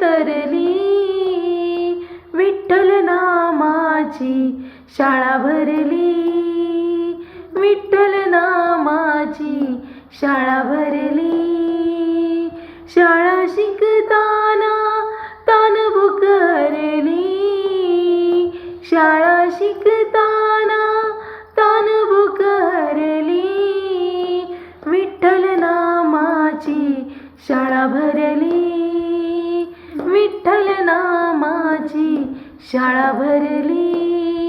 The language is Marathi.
तरली, विठ्ठल नामाची शाळा भरली, विठ्ठल नामाची शाळा भरली. शाळा शिकताना तानभूक हरली, शाळा शिकताना तानभूक हरली, विठ्ठल नामाची शाळा भरली, विठ्ठल नामाची शाळा भरली.